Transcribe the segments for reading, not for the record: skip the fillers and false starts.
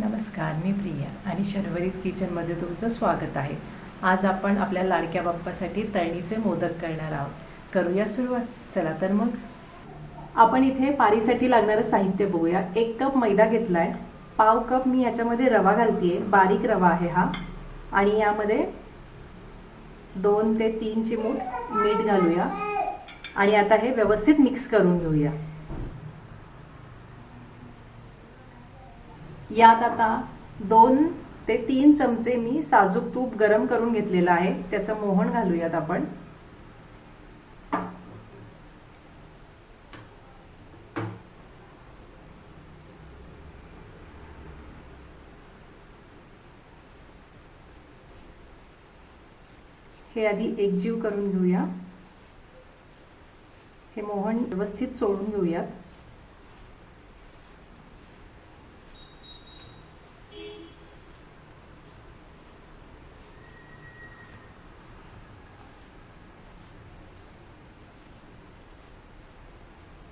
नमस्कार, मी प्रिया आणि शर्वरीज किचनमध्ये तुमचं स्वागत आहे। आज आपण आपल्या लाडक्या बाप्पासाठी तळणीचे मोदक करणार आहोत। करूया सुरुवात। चला तर मग आपण इथे पारीसाठी लागणारे साहित्य बघूया। 1 कप मैदा घेतलाय, पाव कप मी याच्यामध्ये रवा घालतेय, बारीक रवा आहे हा, आणि यामध्ये 2 ते 3 चिमूट मीठ घालूया आणि आता हे व्यवस्थित मिक्स करून घेऊया। यात आता 2 ते 3 चमचे मी साजूक तूप गरम करून घेतलेला आहे, त्याचं मोहन घालूयात आपण। हे आधी एकजीव करून घेऊया। हे मोहन व्यवस्थित चोळून घेऊयात।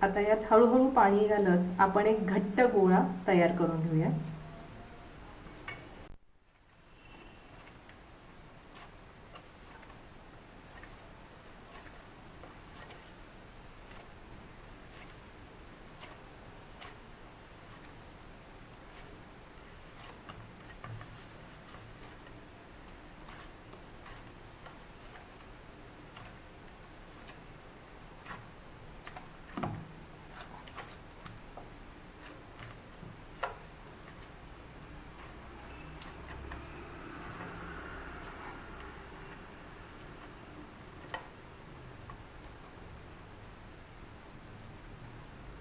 आता यात हळूहळू पाणी घालत आपण एक घट्ट गोळा तयार करून घेऊया।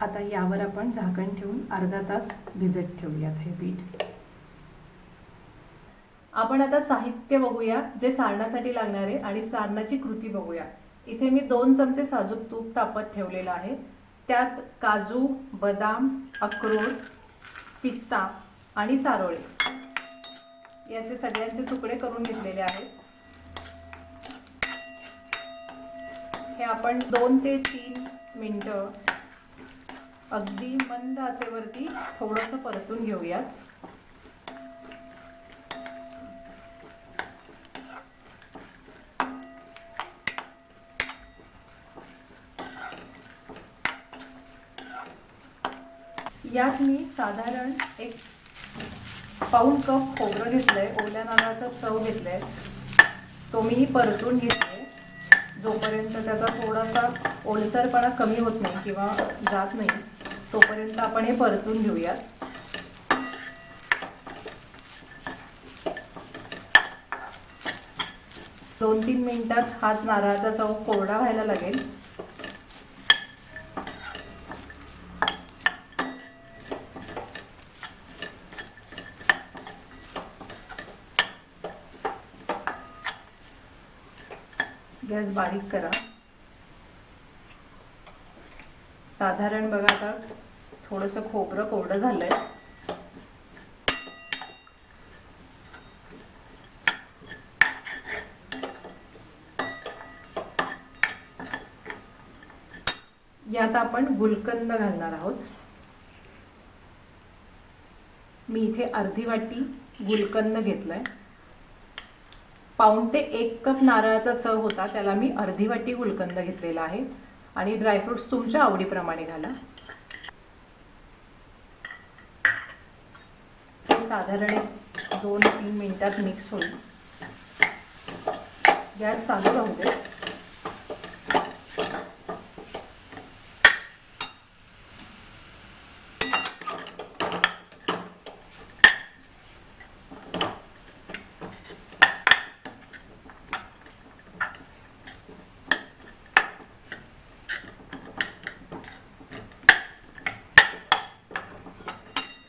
आता यावर आपण झाकण ठेवून अर्धा तास भिजत ठेवूयात हे पीठ। आपण आता साहित्य बघूया जे सारणासाठी लागणार आहे आणि सारणाची कृती बघूया। इथे मी 2 चमचे साजूक तूप तापत ठेवलेलं आहे, त्यात काजू, बदाम, अक्रोड, पिस्ता आणि सारोळे याचे सगळ्यांचे तुकडे करून घेतलेले आहेत। हे आपण 2 ते 3 मिनिटं अगदी मंद आचेवरती थोडंसं परतून घेऊयात। यात मी साधारण 1 पाऊण कप खोबरं घेतलंय, ओल्या नारळाचा चव घेतलाय, तो मी परतून घेतले जोपर्यंत त्याचा थोडासा ओलसरपणा कमी होत नाही किंवा जात नाही तोपर्यंत आपण हे परतून घेऊयात। दोन 3 मिनिटात हाच नारळाचा चव कोरडा व्हायला लागेल। गॅस बारीक करा। साधारण बघा आता थोडंसं खोबरं कोरडं झालंय। यात आपण गुलकंद घालणार आहोत। मी इथे अर्धी वाटी गुलकंद घेतलाय। पाऊण ते 1 कप नारळाचा चव होता, त्याला मी अर्धी वाटी गुलकंद घेतलेला आहे आणि ड्रायफ्रुट्स तुमच्या आवडीप्रमाणे घाला। हे साधारण 2-3 मिनिटात मिक्स होईल। गॅस चालू राहू दे।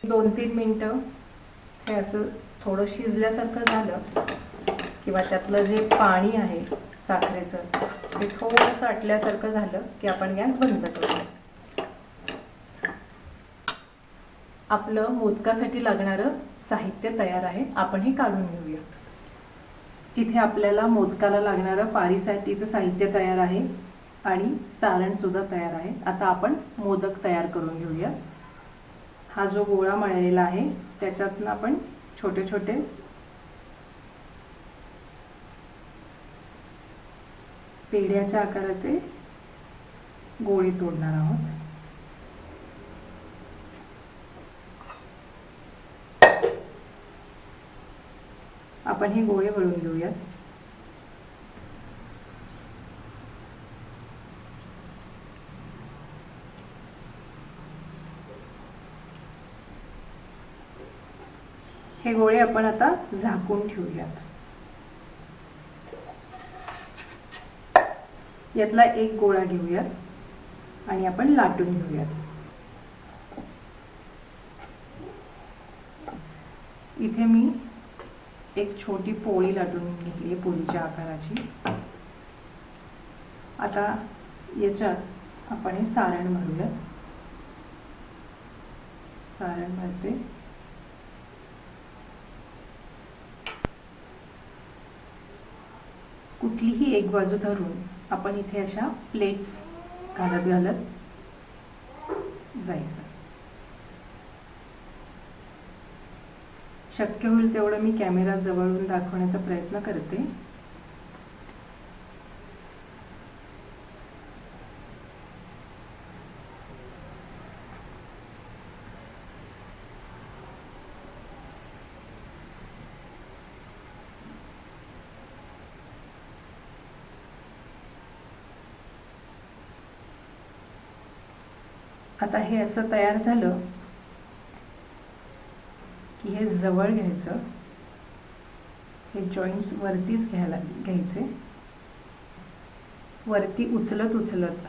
दोन 3 मिनिटं हे असं थोडं शिजल्यासारखं झालं किंवा त्यातलं जे पाणी आहे साखरेचं ते थोडंसं आटल्यासारखं झालं की आपण गॅस बंद करूया। आपलं मोदकासाठी लागणारं साहित्य तयार आहे, आपण हे काढून घेऊया। इथे आपल्याला मोदकाला लागणारं पारीसाठीचं साहित्य तयार आहे आणि सारण सुद्धा तयार आहे। आता आपण मोदक तयार करून घेऊया। हा जो गोळा मळलेला आहे त्याच्यातून आपण छोटे छोटे पेढ्याच्या आकाराचे गोळे तोडणार आहोत. आपण हे गोळे वळून घेऊयात. हे गोळे आपण आता झाकून ठेवूयात. यातला एक गोळा घेऊयात आणि आपण लाटून घेऊयात. इथे मी एक छोटी पोळी लाटून घेतली आहे पोळीच्या आकाराची. आता याच्यात आपण हे सारण भरूयात. सारण भरते. कुठलीही एक बाजू धरून आपण इथे अशा प्लेट्स घालत घालत जायचं. शक्य होईल तेवढं मी कॅमेरा जवळून दाखवण्याचा प्रयत्न करते. आता हे असं तयार झालं की हे जवळ घ्यायचं. हे जॉईंट्स वरतीच घ्यायचे. वरती उचलत उचलत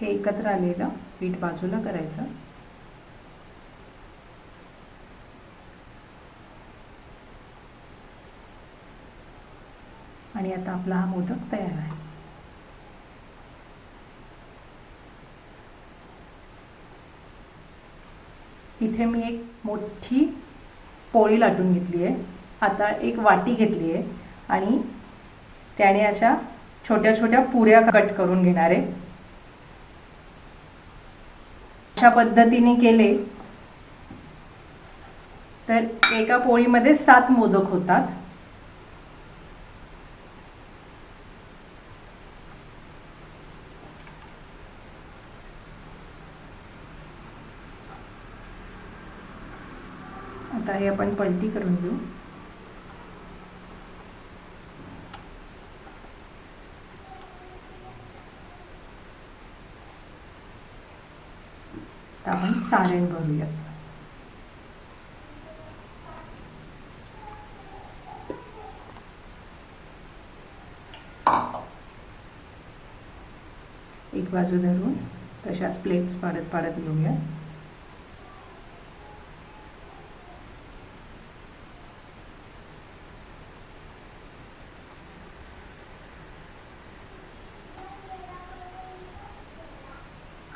हे एकत्र आलेलं पीठ बाजूला करायचं. आणि आता आपला हा मोदक तयार आहे. इथे मी एक मोठी पोळी लाटून घेतली आहे. आता एक वाटी घेतली आहे आणि त्याने अशा छोट्या छोट्या पुऱ्या कट करून घेणार आहे. अशा पद्धतीने केले तर एका पोळीमध्ये 7 मोदक होतात. आता हे आपण पलटी करून घेऊ. आता आपण सारण भरूयात. एक बाजू धरून तशाच प्लेट्स पाडत पाडत घेऊया.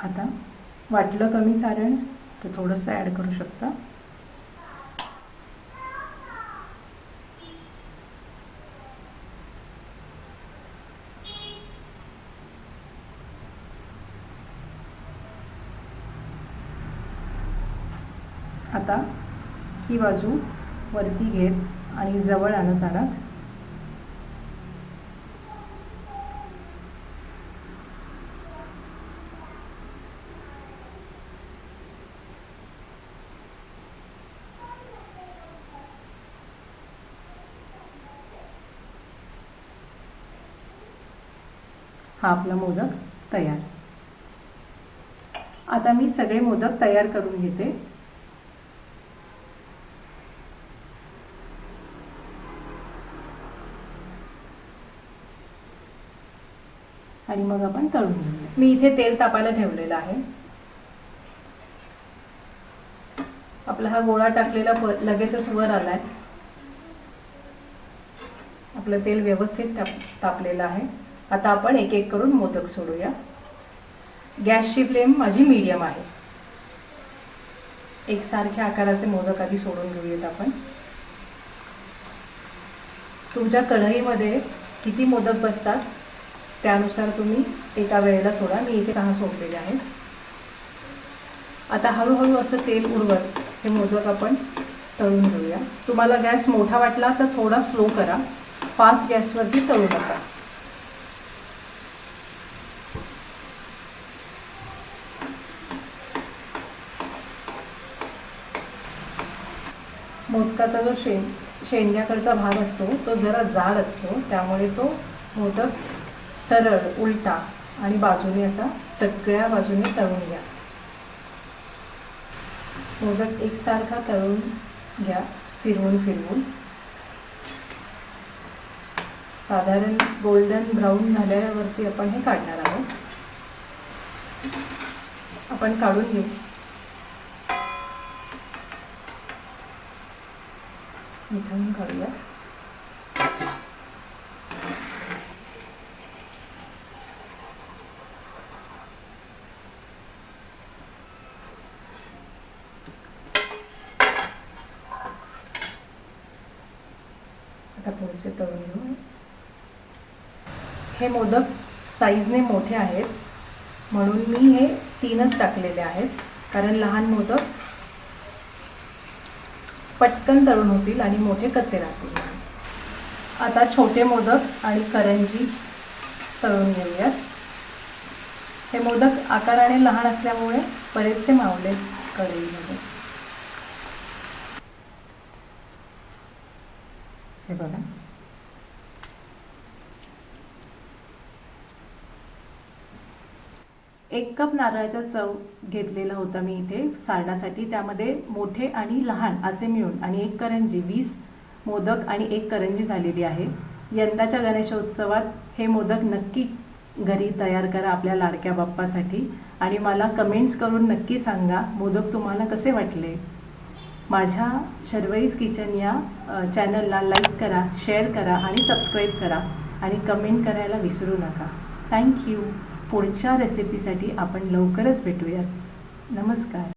आता वाटलं कमी सारण तर थोडंसं ॲड करू शकता. आता ही बाजू वरती घेत आणि जवळ आणत आणत हा आपला मोदक तयार. आता मी सगळे मोदक तयार करून घेते. आणि मग आपण तळून घेऊया. मी इथे तेल तापायला ठेवलेलं आहे. आपला हा गोळा टाकलेला लगेचच वर आलाय. आपलं तेल व्यवस्थित तापलेलं आहे. आता आपण एक एक करून मोदक सोडूया. गॅसची फ्लेम माझी मीडियम आहे. एकसारख्या आकाराचे मोदक आधी सोडून घेऊयात आपण. तुमच्या कढईमध्ये किती मोदक बसतात त्यानुसार तुम्ही एका वेळेला सोडा. मी इथे 6 सोडलेले आहेत. आता हळूहळू असं तेल उडवत हे मोदक आपण तळून घेऊया. तुम्हाला गॅस मोठा वाटला तर थोडा स्लो करा, फास्ट गॅसवरती तळू नका. मोदकाचा जो शेंड्याकडचा भाग असतो तो जरा जाड असतो, त्यामुळे तो मोदक सरळ उलटा आणि बाजूने असा सगळ्या बाजूने तळून घ्या. मोदक एकसारखा तळून घ्या, फिरवून फिरवून. साधारण गोल्डन ब्राऊन झाल्यावरती आपण हे काढणार आहोत. आपण काढून घेऊ. इथून काढूया. आता पुढचे तळून घेऊ. हे मोदक साईजने मोठे आहेत म्हणून मी हे 3च टाकलेले आहेत, कारण लहान मोदक पटकन तळून होतील आणि मोठे कच्चे राहतील. आता छोटे मोदक आणि करंजी तळून घेऊयात. हे मोदक आकाराने लहान असल्यामुळे बरेचसे मावले कढईमध्ये. हे बघा, एक कप नारळाचा चव घेतलेला होता मी इथे सारणासाठी. त्यामध्ये मोठे आणि लहान असे मिळून आणि 1 करंजी 20 मोदक आणि 1 करंजी झालेली आहे. यंदाच्या गणेशोत्सवात हे मोदक नक्की घरी तयार करा आपल्या लाडक्या बाप्पासाठी आणि मला कमेंट्स करून नक्की सांगा मोदक तुम्हाला कसे वाटले. माझ्या शर्वरीज किचन या चॅनलला लाईक करा, शेअर करा आणि सबस्क्राईब करा आणि कमेंट करायला विसरू नका. थँक्यू. पुढच्या रेसिपीसाठी आपण लवकरच भेटूयात. नमस्कार.